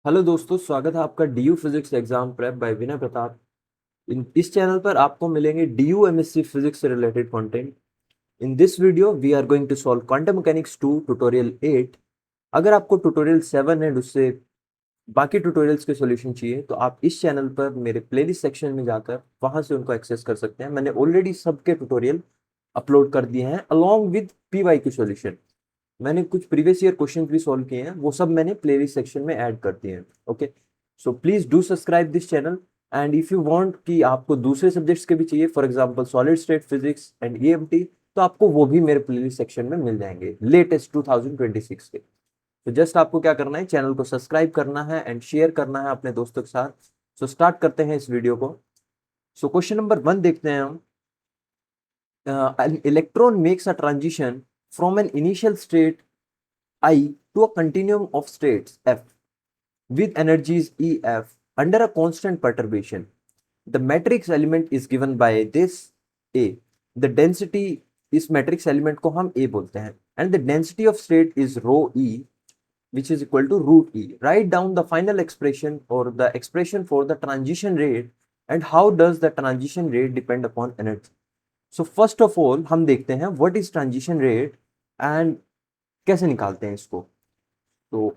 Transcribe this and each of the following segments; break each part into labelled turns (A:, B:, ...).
A: Hello दोस्तों, स्वागत है आपका DU physics exam prep by Vinay Pratap. इस चैनल पर आपको मिलेंगे डीयू एमएससी फिजिक्स से related content. In this video we are going to solve quantum mechanics 2 tutorial 8। अगर आपको ट्यूटोरियल 7 एंड उससे बाकी ट्यूटोरियल्स के सॉल्यूशन चाहिए तो आप इस चैनल पर मेरे प्लेलिस्ट सेक्शन में जाकर वहां से उनको एक्सेस कर सकते हैं। मैंने ऑलरेडी सबके ट्यूटोरियल अपलोड कर दिए हैं अलॉन्ग विद पीवाई की सॉल्यूशन। मैंने कुछ प्रीवियस ईयर क्वेश्चन भी सॉल्व किए हैं, वो सब मैंने प्लेलिस्ट सेक्शन में ऐड कर दिए हैं। Okay, so please do subscribe this channel. And if you want कि आपको दूसरे सब्जेक्ट्स के भी चाहिए, for example solid state physics and EMT, तो आपको वो भी मेरे प्लेलिस्ट सेक्शन में मिल जाएंगे लेटेस्ट 2026 के। तो जस्ट आपको क्या करना है, चैनल को सब्सक्राइब करना है एंड शेयर करना है अपने दोस्तों के साथ। सो स्टार्ट करते हैं इस वीडियो को। सो क्वेश्चन नंबर 1 देखते हैं हम। An electron makes a transition from an initial state I to a continuum of states F with energies EF under a constant perturbation. The matrix element is given by this A. The density इस matrix element को हम A बोलते हैं and the density of state is rho E, which is equal to root E. Write down the final expression or the expression for the transition rate and how does the transition rate depend upon energy. So first of all हम देखते हैं what is transition rate and कैसे निकालते हैं इसको। तो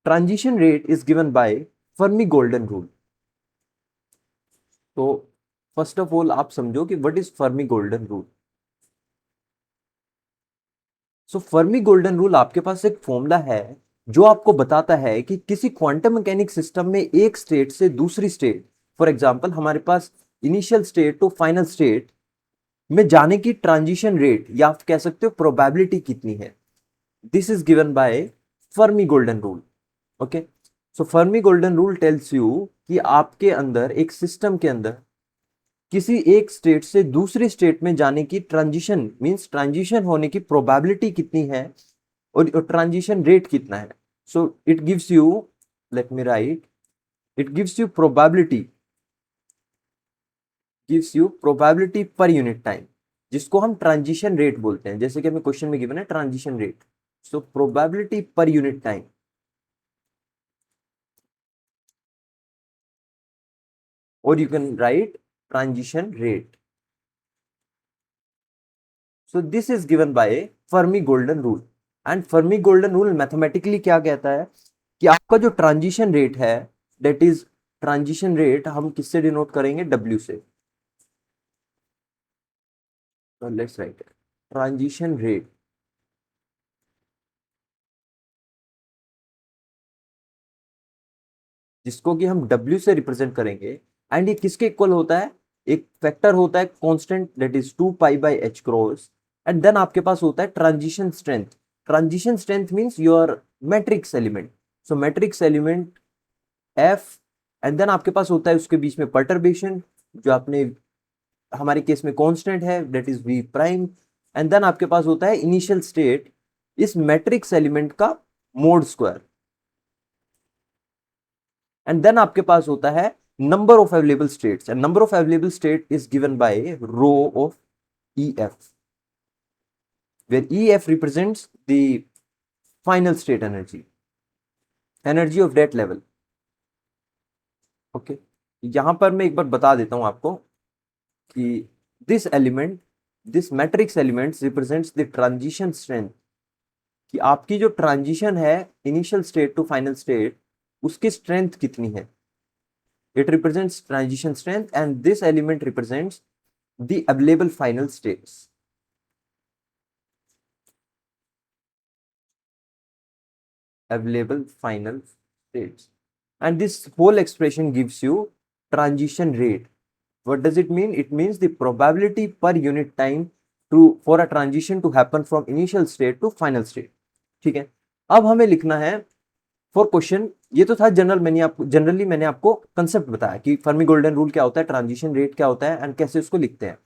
A: transition rate is given bye Fermi golden rule. तो first of all आप समझो कि what is Fermi golden rule. So Fermi golden rule आपके पास एक फॉर्मूला है जो आपको बताता है कि किसी क्वांटम मैकेनिक सिस्टम में एक स्टेट से दूसरी स्टेट, फॉर एग्जांपल हमारे पास initial state to final state में जाने की ट्रांजिशन रेट या आप कह सकते हो प्रोबेबिलिटी कितनी है। This is given bye Fermi golden rule. Okay, so Fermi golden rule tells you कि आपके अंदर एक सिस्टम के अंदर किसी एक स्टेट से दूसरी स्टेट में जाने की ट्रांजिशन मींस ट्रांजिशन होने की प्रोबेबिलिटी कितनी है और ट्रांजिशन रेट कितना है। So it gives you, let me right, it gives you probability per unit time, जिसको हम ट्रांजिशन रेट बोलते हैं। जैसे कि हमें क्वेश्चन में गिवन है transition rate, so probability per unit time, or you can write transition rate. So this is given by Fermi golden rule. And Fermi golden rule mathematically क्या कहता है कि आपका जो ट्रांजिशन रेट है, दैट इज ट्रांजिशन रेट हम किससे denote करेंगे, W से। तो लेट्स राइट ट्रांजिशन रेट, जिसको कि हम W से रिप्रेजेंट करेंगे। एंड ये किसके इक्वल होता है, एक फैक्टर होता है constant that is 2 pi by h cross. And then आपके पास होता है transition strength. Transition strength means your matrix element. So matrix element F, and then आपके पास होता है उसके बीच में परटर्बेशन, जो आपने हमारे केस में कांस्टेंट है that is V prime. And then आपके पास होता है इनिशियल स्टेट, इस मैट्रिक्स एलिमेंट का मोड स्क्वायर। एंड देन आपके पास होता है number of available states, and number of available state is given by rho of EF, where EF represents the final state energy, energy of that level. Okay, यहां पर मैं एक बार बता देता हूं आपको कि this element, this matrix elements represents the transition strength, कि आपकी जो ट्रांजिशन है initial state to final state, उसकी स्ट्रेंथ कितनी है। It represents transition strength and this element represents the available final states. Available final states, and this whole expression gives you transition rate. What does it mean? It means the probability per unit time to for a transition to happen from initial state to final state. ठीक है, अब हमें लिखना है for question. ये तो था generally मैंने आपको कंसेप्ट बताया कि फर्मी गोल्डन रूल क्या होता है, ट्रांजिशन रेट क्या होता है एंड कैसे उसको लिखते हैं।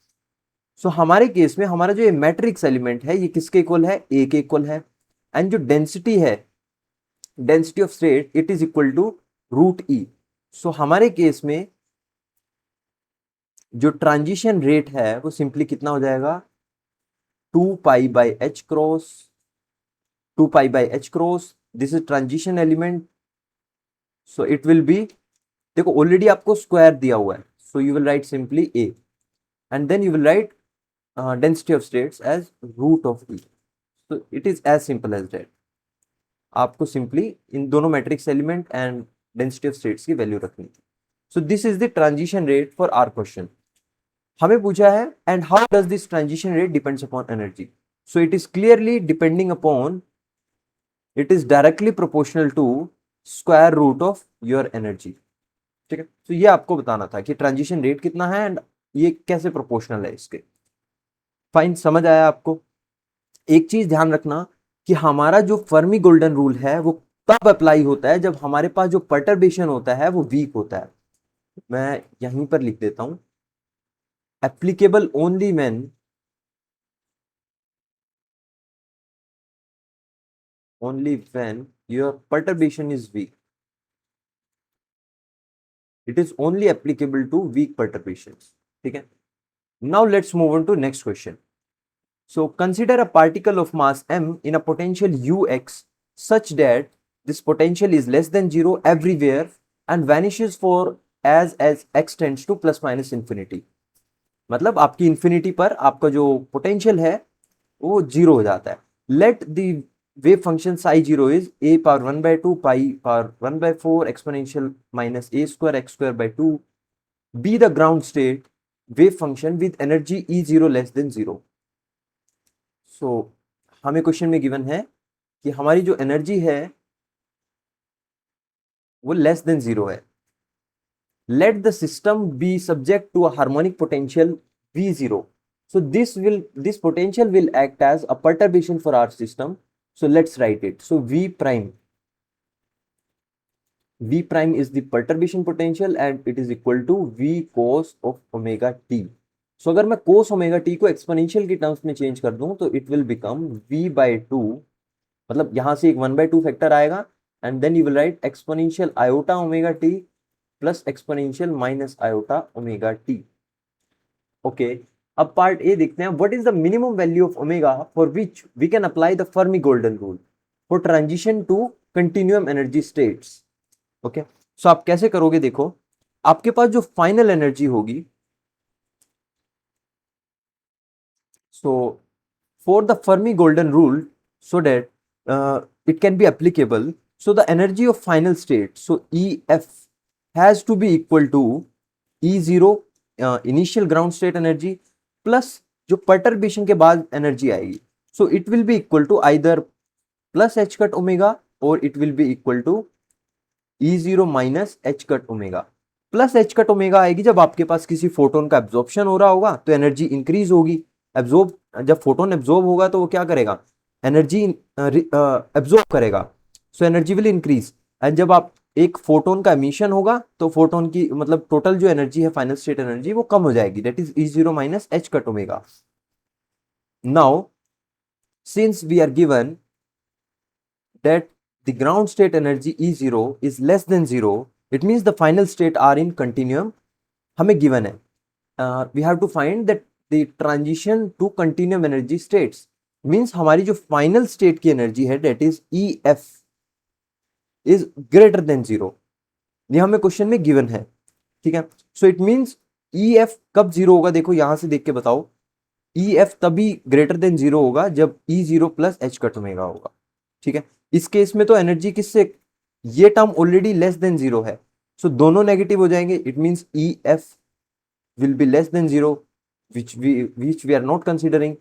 A: सो हमारे केस में हमारा जो ये मैट्रिक्स एलिमेंट है ये किसके इक्वल है, ए के इक्वल है। एंड जो डेंसिटी है, density of state, it is equal to root E. So हमारे केस में जो ट्रांजिशन रेट है वो सिंपली कितना हो जाएगा, 2 pi by h cross, 2 pi by h cross, this is transition element so it will be, देखो ऑलरेडी आपको स्क्वायर दिया हुआ है, so you will write simply A and then you will write density of states as root of E. तो it is as simple as that. आपको simply इन दोनों matrix element and density of states की value रखनी है. So this is the transition rate for our question. हमें पूछा है and how does this transition rate depends upon energy. So it is clearly depending upon, it is directly proportional to square root of your energy. ठीक है, तो ये आपको बताना था कि ट्रांजिशन रेट कितना है एंड ये कैसे प्रोपोर्शनल है इसके. फाइन, समझ आया आपको. एक चीज ध्यान रखना कि हमारा जो फर्मी गोल्डन रूल है वो तब अप्लाई होता है जब हमारे पास जो परटर्बेशन होता है वो वीक होता है. मैं यहीं पर लिख देता हूं, applicable only when your perturbation is weak. It is only applicable to weak perturbations. ठीक है. Now let's move on to next question. So consider a particle of mass m in a potential ux such that this potential is less than 0 everywhere and vanishes for as x tends to plus minus infinity. मतलब आपकी infinity पर आपका जो potential है वो zero हो जाता है. Let the wave function psi 0 is a power 1 by 2 pi power 1 by 4 exponential minus a square x square by 2 be the ground state wave function with energy E0 less than 0. So हमें question में given है कि हमारी जो energy है वो less than 0 है. Let the system be subject to a harmonic potential V0. So this potential will act as a perturbation for our system. So let's write it. So V prime is the perturbation potential and it is equal to V cos of omega t. So अगर मैं cos omega t को exponential के terms में change कर दूं तो it will become V by 2, मतलब यहां से एक 1 by 2 फैक्टर आएगा and then you will write exponential iota omega t plus exponential minus iota omega t. Okay, अब पार्ट ए देखते हैं. What is the minimum value of omega for which we can apply the Fermi golden rule for transition to continuum energy states. Okay, so आप कैसे करोगे, देखो आपके पास जो फाइनल एनर्जी होगी, so for the Fermi golden rule so that it can be applicable, so the energy of final state, so EF has to be equal to E0 initial ground state energy plus जो perturbation के बाद energy आएगी, so it will be equal to either plus h cut omega or it will be equal to E0 minus h cut omega. Plus H cut omega आएगी जब आपके पास किसी photon का absorption हो रहा होगा तो एनर्जी इंक्रीज होगी. एब्जॉर्ब, जब फोटोन एब्जॉर्ब होगा तो वो क्या करेगा, एनर्जी एब्जॉर्ब करेगा, so energy will increase. And जब आप एक फोटोन का एमिशन होगा तो फोटोन की मतलब टोटल जो एनर्जी है फाइनल स्टेट एनर्जी वो कम हो जाएगी, that is E0 minus h cut omega. Now since we are given that the ground state energy E0 is less than 0, it means the final state are in continuum. हमें given है, we have to find that the transition to continuum energy states means हमारी जो final state की energy है that is EF is greater than 0. ये हमें question में given है. ठीक है, so it means EF कब जीरो होगा, देखो यहां से देख के बताओ. EF तभी ग्रेटर देन जीरो होगा जब E0 plus H cut omega होगा. ठीक है, इस केस में तो एनर्जी किससे, ये term already less than zero है, सो दोनों नेगेटिव हो जाएंगे. It means EF will be less than zero which we are not considering.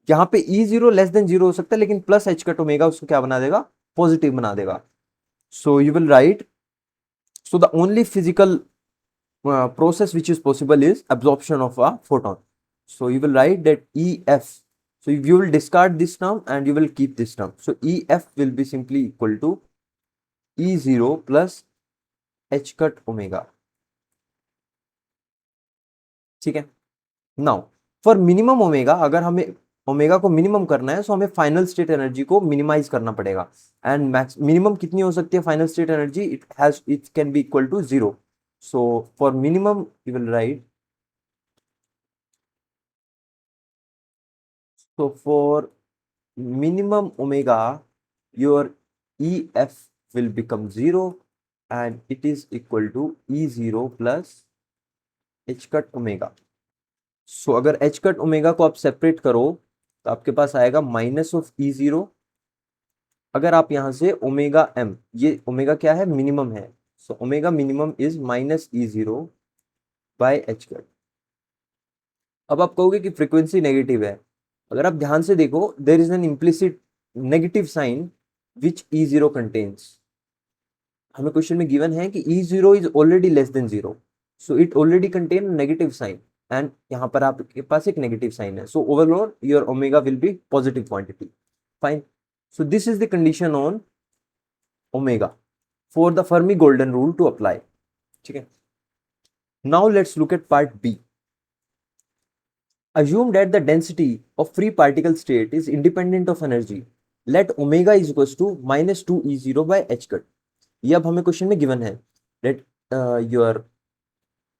A: यहाँ पे E0 लेस देन जीरो हो सकता है लेकिन प्लस एच कट ओमेगा उसको क्या बना देगा, पॉजिटिव बना देगा. सो you will right, so the only physical process which is possible is absorption of a photon. So you will write that EF. So you will discard this term and you will keep this term. So EF will be simply equal to E0 plus h cut omega. ठीक है. Now for minimum omega, अगर हमें omega को minimum करना है तो हमें final state energy को मिनिमाइज करना पड़ेगा. एंड मैक्स मिनिमम कितनी हो सकती है final state energy, it can be equal to 0. So for minimum you will write, so for minimum omega your EF will become 0 and it is equal to E0 plus h cut omega. So अगर h cut omega को आप separate करो तो आपके पास आएगा minus of E0। अगर आप यहां से ओमेगा m, ये ओमेगा क्या है, मिनिमम है, so omega minimum is minus E0 by h cut. अब आप कहोगे कि फ्रीक्वेंसी नेगेटिव है, अगर आप ध्यान से देखो there is an implicit negative sign which E0 contains. हमें क्वेश्चन में गिवन है कि E0 is already less than zero, so it already contain negative sign and यहाँ पर आपके पास एक नेगेटिव साइन है, so overall your omega will be positive quantity. Fine, so this is the condition on omega for the Fermi golden rule to apply. ठीक है, now let's look at part B. Assume that the density of free particle state is independent of energy. Let omega is equals to minus 2 E0 by h cut. ये अब हमें question में given है that your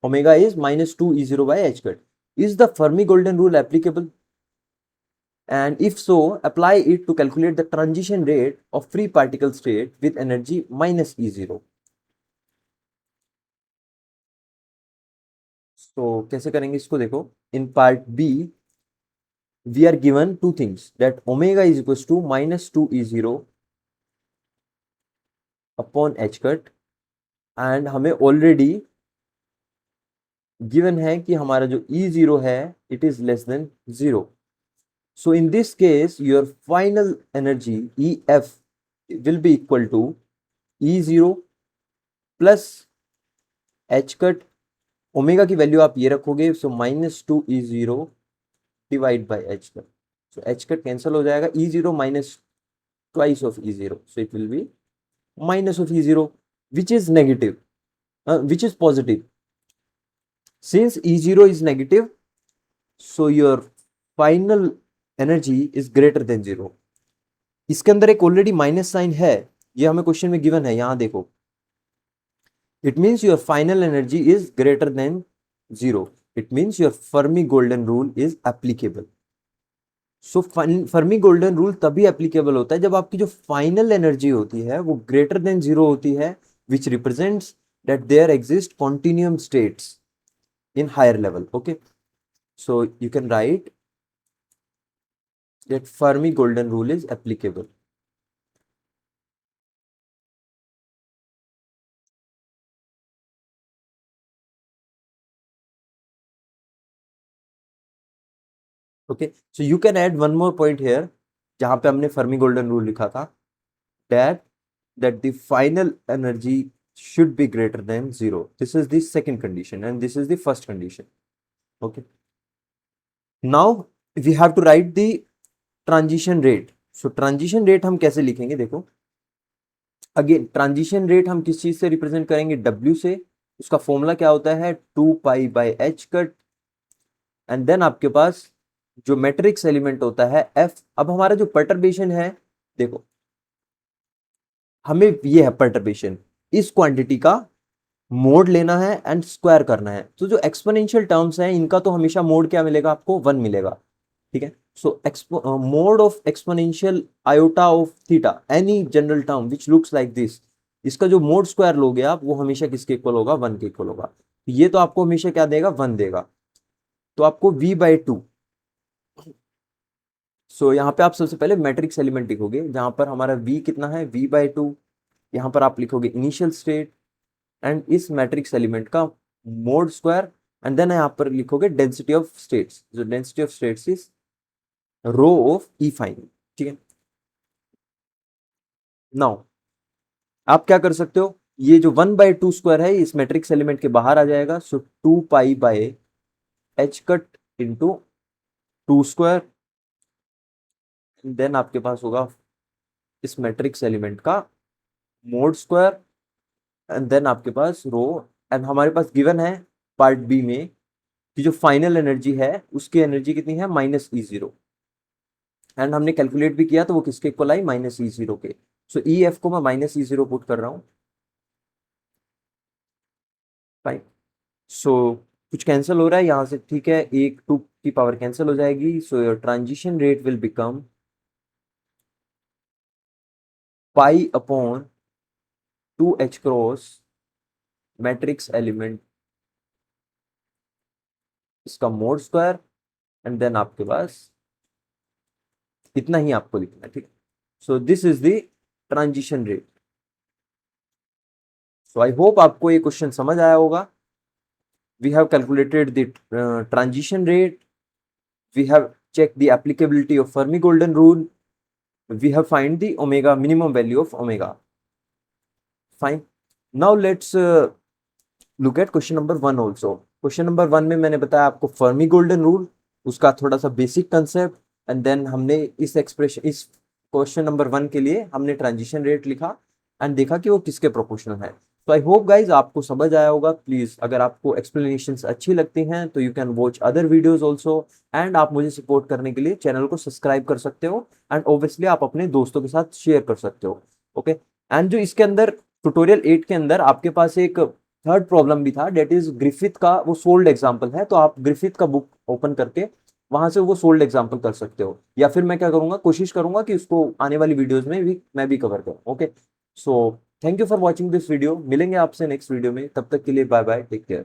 A: omega is minus 2 E0 by h cut. Is the Fermi golden rule applicable? And if so, apply it to calculate the transition rate of free particle state with energy minus E0. So कैसे करेंगे इसको देखो, in part B we are given two things, that omega is equals to minus 2 E0 upon h cut and हमें already given है कि हमारा जो E0 है it is less than 0. So in this case your final energy EF will be equal to E0 plus h cut, omega की value आप ये रखोगे, so minus 2 E0 divide by h cut, so h cut cancel हो जाएगा, E0 minus twice of E0, so it will B minus of E0 which is negative, which is positive. Since E0 is negative, so your final energy is greater than 0. इसके अंदर एक already minus sign है, ये हमें question में given है, यहां देखो, it means your final energy is greater than 0. It means your Fermi golden rule is applicable. So Fermi golden rule तभी एप्लीकेबल होता है जब आपकी जो फाइनल एनर्जी होती है वो ग्रेटर देन जीरो होती है, which represents that there exist continuum states in higher level. Okay, so you can write that Fermi golden rule is applicable. Okay, so you can add one more point here, जहां पे हमने Fermi golden rule लिखा था, that the final energy should be greater than 0. This is the second condition and this is the first condition. Okay, now we have to write the transition rate. So transition rate हम कैसे लिखेंगे देखो, again transition rate हम किस चीज से represent करेंगे, W से. उसका फॉर्मूला क्या होता है, 2 pi by h cut and then आपके पास जो मैट्रिक्स एलिमेंट होता है F. अब हमारा जो परटर्बेशन है देखो, हमें ये है परटर्बेशन, इस क्वांटिटी का मोड लेना है एंड स्क्वायर करना है. तो जो एक्सपोनेंशियल टर्म्स हैं इनका तो हमेशा मोड क्या मिलेगा, आपको 1 मिलेगा. ठीक है, सो mode of exponential iota of theta, any general term which looks like this, इसका जो मोड स्क्वायर लोगे आप वो हमेशा किसके इक्वल होगा, 1 के इक्वल होगा. ये तो आपको हमेशा क्या देगा, 1 देगा. तो आपको v/2. सो यहाँ पे आप सबसे पहले मैट्रिक्स एलिमेंट लिखोगे, जहां पर हमारा v कितना है, v/2. यहाँ पर आप लिखोगे इनिशियल स्टेट एंड इस मैट्रिक्स एलिमेंट का मोड स्क्वायर एंड देन यहाँ पर लिखोगे डेंसिटी ऑफ स्टेट्स. जो density of states is rho of E fine. ठीक है, नाउ आप क्या कर सकते हो, ये जो 1/2 स्क्वायर है इस मैट्रिक्स एलिमेंट के बाहर आ जाएगा, so 2 pi by h cut into 2 square, then आपके पास होगा इस मैट्रिक्स एलिमेंट का मोड स्क्वायर एंड देन आपके पास रो. एंड हमारे पास गिवन है पार्ट बी में कि जो फाइनल एनर्जी है उसकी एनर्जी कितनी है, माइनस E0. एंड हमने कैलकुलेट भी किया तो वो किसके इक्वल आई, माइनस E0 के. सो EF को मैं माइनस E0 पुट कर रहा हूं. फाइन, सो कुछ कैंसिल हो रहा है यहां से, ठीक है, 1 2 की पावर कैंसिल हो जाएगी. So your transition rate will become pi upon 2h cross matrix element, इसका मोड स्क्वायर, एंड देन आपके पास इतना ही आपको लिखना है, ठीक है। So this is the transition rate. So I hope आपको ये क्वेश्चन समझ आया होगा। We have calculated the transition rate, we have checked the applicability of Fermi golden rule, we have find the omega minimum value of omega. Fine. Now let's look at question number 1 also. Question number 1 में मैंने बताया आपको Fermi golden rule, उसका थोड़ा सा basic concept, and then हमने इस expression, इस क्वेश्चन नंबर 1 के लिए हमने ट्रांजिशन रेट लिखा एंड देखा कि वो किसके प्रोपोर्शनल है। तो आई होप गाइज आपको समझ आया होगा। प्लीज अगर आपको एक्सप्लेनेशंस अच्छी लगती हैं तो you can watch other videos also, and आप मुझे सपोर्ट करने के लिए चैनल को सब्सक्राइब कर सकते हो, एंड ऑब्वियसली आप अपने दोस्तों के साथ शेयर कर सकते हो। ओके, एंड जो इसके अंदर ट्यूटोरियल 8 के अंदर आपके पास एक थर्ड प्रॉब्लम भी था, डेट इज ग्रिफिथ का वो सोल्ड एग्जाम्पल है, तो आप ग्रिफिथ का बुक ओपन करके वहां से वो सोल्ड एग्जाम्पल कर सकते हो, या फिर मैं क्या करूंगा, कोशिश करूंगा कि उसको आने वाली वीडियोस में भी मैं भी कवर करूँ। Okay, so thank you for watching this video, मिलेंगे आपसे नेक्स्ट वीडियो में, तब तक के लिए बाय बाय, टेक केयर।